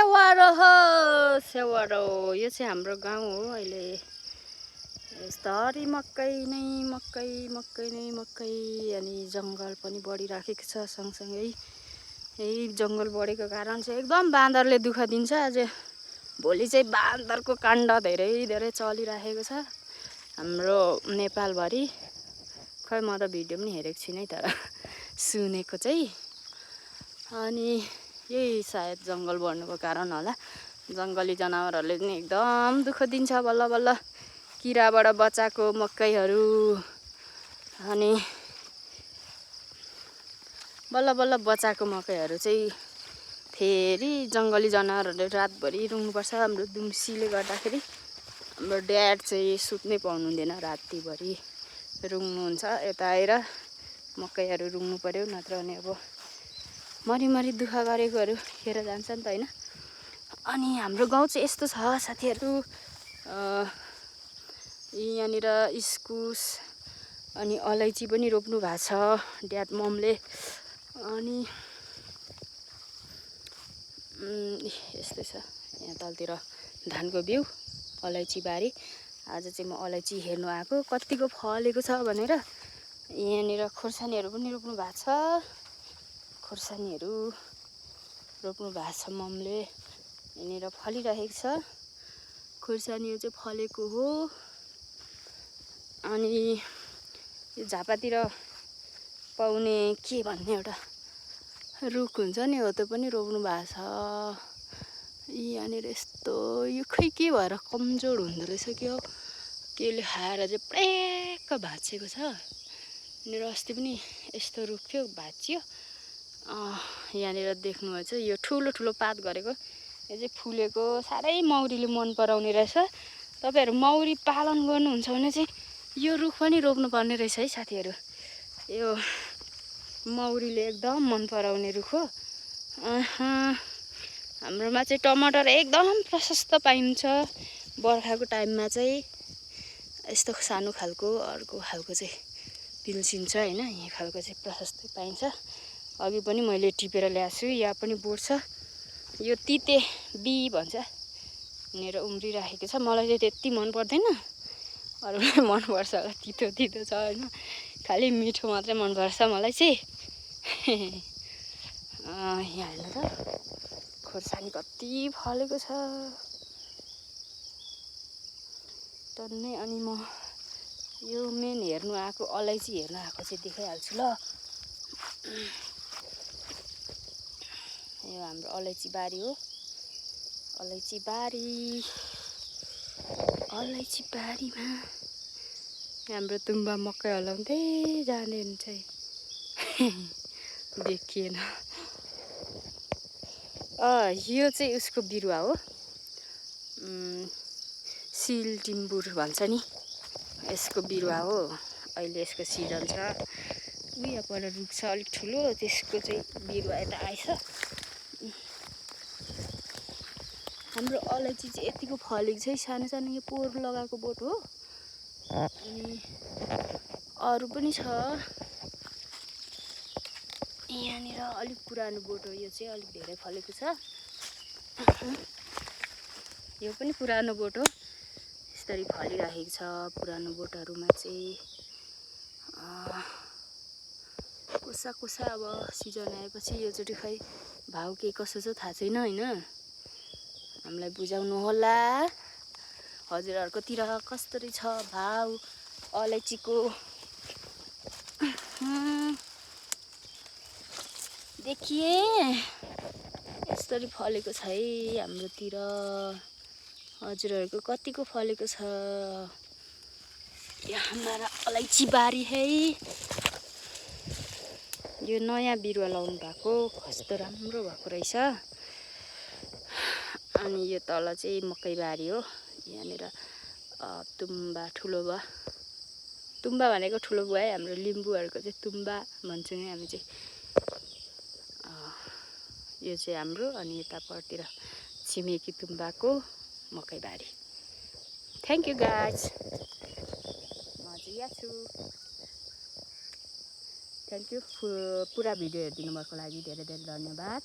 सेवारो हो सेवारो यो चाहिँ हाम्रो गाउँ हो। अहिले यस्तरी मकै नै मकै मकै नै मकै अनि जङ्गल पनि बढिराखेको छ। सँगसँगै यही जङ्गल बढेको कारण चाहिँ एकदम बाँदरले दुःख दिन्छ। आज भोलि चाहिँ बाँदरको काण्ड धेरै धेरै चलिराखेको छ हाम्रो नेपालभरि। खै म त भिडियो पनि हेरेको छुइनँ तर सुनेको चाहिँ। अनि यही सायद जङ्गल बढ्नुको कारण होला। जङ्गली जनावरहरूले पनि एकदम दुःख दिन्छ। बल्ल बल्ल किराबाट बचाएको मकैहरू अनि बल्ल बल्ल बचाएको मकैहरू चाहिँ फेरि जङ्गली जनावरहरूले रातभरि रुङ्नुपर्छ। हाम्रो दुम्सीले गर्दाखेरि हाम्रो ड्याड चाहिँ सुत्नै पाउनु हुँदैन, रातिभरि रुङ्नुहुन्छ। यता आएर मकैहरू रुङ्नु पर्यो, नत्र भने अब मरिमरि दुःख गरेकोहरू खेर जान्छ नि त होइन। अनि हाम्रो गाउँ चाहिँ यस्तो छ साथीहरू, यहाँनिर इस्कुस अनि अलैँची पनि रोप्नु भएको छ ड्याड ममले। अनि यस्तै छ यहाँ तलतिर धानको बिउ, अलैँची बारी। आज चाहिँ म अलैँची हेर्नु आएको कतिको फलेको छ भनेर। यहाँनिर खोर्सानीहरू पनि रोप्नु भएको छ, खोर्सानीहरू रोप्नु भएको छ ममले। यहाँनिर फलिरहेको छ खोर्सानीहरू चाहिँ फलेको हो। अनि यो झापातिर पाउने के भन्ने एउटा रुख हुन्छ नि हो त्यो पनि रोप्नु भएको छ। यहाँनिर यस्तो यो खै के भएर कमजोर हुँदो रहेछ कि हो, केले खाएर चाहिँ प्रेक्क भाँचिएको छ। यहाँनिर अस्ति पनि यस्तो रुख थियो भाँचियो। यहाँनिर देख्नुभएछ यो ठुलो ठुलो पात गरेको, यो चाहिँ फुलेको। साह्रै मौरीले मन पराउने रहेछ। तपाईँहरू मौरी पालन गर्नुहुन्छ भने चाहिँ यो रुख पनि रोप्नुपर्ने रहेछ है साथीहरू। यो मौरीले एकदम मन पराउने रुख हो। हाम्रोमा चाहिँ टमाटर एकदम प्रशस्त पाइन्छ बर्खाको टाइममा चाहिँ। यस्तो सानो खालको, अर्को खालको चाहिँ पिल्सिन्छ होइन। यही खालको चाहिँ प्रशस्तै पाइन्छ। अघि पनि मैले टिपेर ल्याएको छु, यहाँ पनि बोट्छ। यो तिते बी भन्छ, यहाँनिर उम्रिराखेको छ। मलाई चाहिँ त्यति मन पर्दैन, अरूलाई मनपर्छ होला, तितो तितो छ होइन। खालि मिठो मात्रै मनपर्छ मलाई चाहिँ। यहाँ हेर्नु त खोर्सानी कति फलेको छ टन्नै। अनि म यो मेन हेर्नु आएको अलैँची हेर्नु आएको चाहिँ देखाइहाल्छु ल। यो हाम्रो अलैँची बारी हो, अलैँची बारी। अलैँची बारीमा हाम्रो तुम्बा मकै हलाउँदै जाने हुन्छ देखिएन। यो चाहिँ उसको बिरुवा हो, सिल टिम्बुर भन्छ नि, यसको बिरुवा हो। अहिले यसको सिजन छ। उयो पर रुख छ अलिक ठुलो, त्यसको चाहिँ बिरुवा यता आएछ। हाम्रो अलैँची चाहिँ यतिको फलेको छ। सानो सानो यो पोहोर लगाएको बोट हो। अनि अरू पनि छ यहाँनिर। अलिक पुरानो बोट हो यो चाहिँ, अलिक धेरै फलेको छ। यो पनि पुरानो बोट हो, यसरी फलिराखेको छ पुरानो बोटहरूमा चाहिँ। कोसा कोसा अब सिजन आएपछि योचोटि खै भाउ के कसो छ थाहा छैन होइन। हामीलाई बुझाउनु होला हजुरहरूकोतिर कसरी छ भाउ अलैँचीको। देखिए यसरी फलेको छ है हाम्रोतिर। हजुरहरूको कतिको फलेको छ? यहाँ हमारा अलैँची बारी है। यो नयाँ बिरुवा लाउनु भएको, कस्तो राम्रो भएको रहेछ। अनि यो तल चाहिँ मकै बारी हो। यहाँनिर तुम्बा ठुलो बुवा, तुम्बा भनेको ठुलो बुवा है, हाम्रो लिम्बूहरूको चाहिँ तुम्बा भन्छौँ नि हामी चाहिँ। यो चाहिँ हाम्रो। अनि यता परतिर छिमेकी तुम्बाको मकै बारी। थ्याङ्क यू गाइज, म चाहिँ यहाँ छु। थ्याङ्क यू, पुरा भिडियो हेरिदिनु भएको लागि धेरै धेरै धन्यवाद।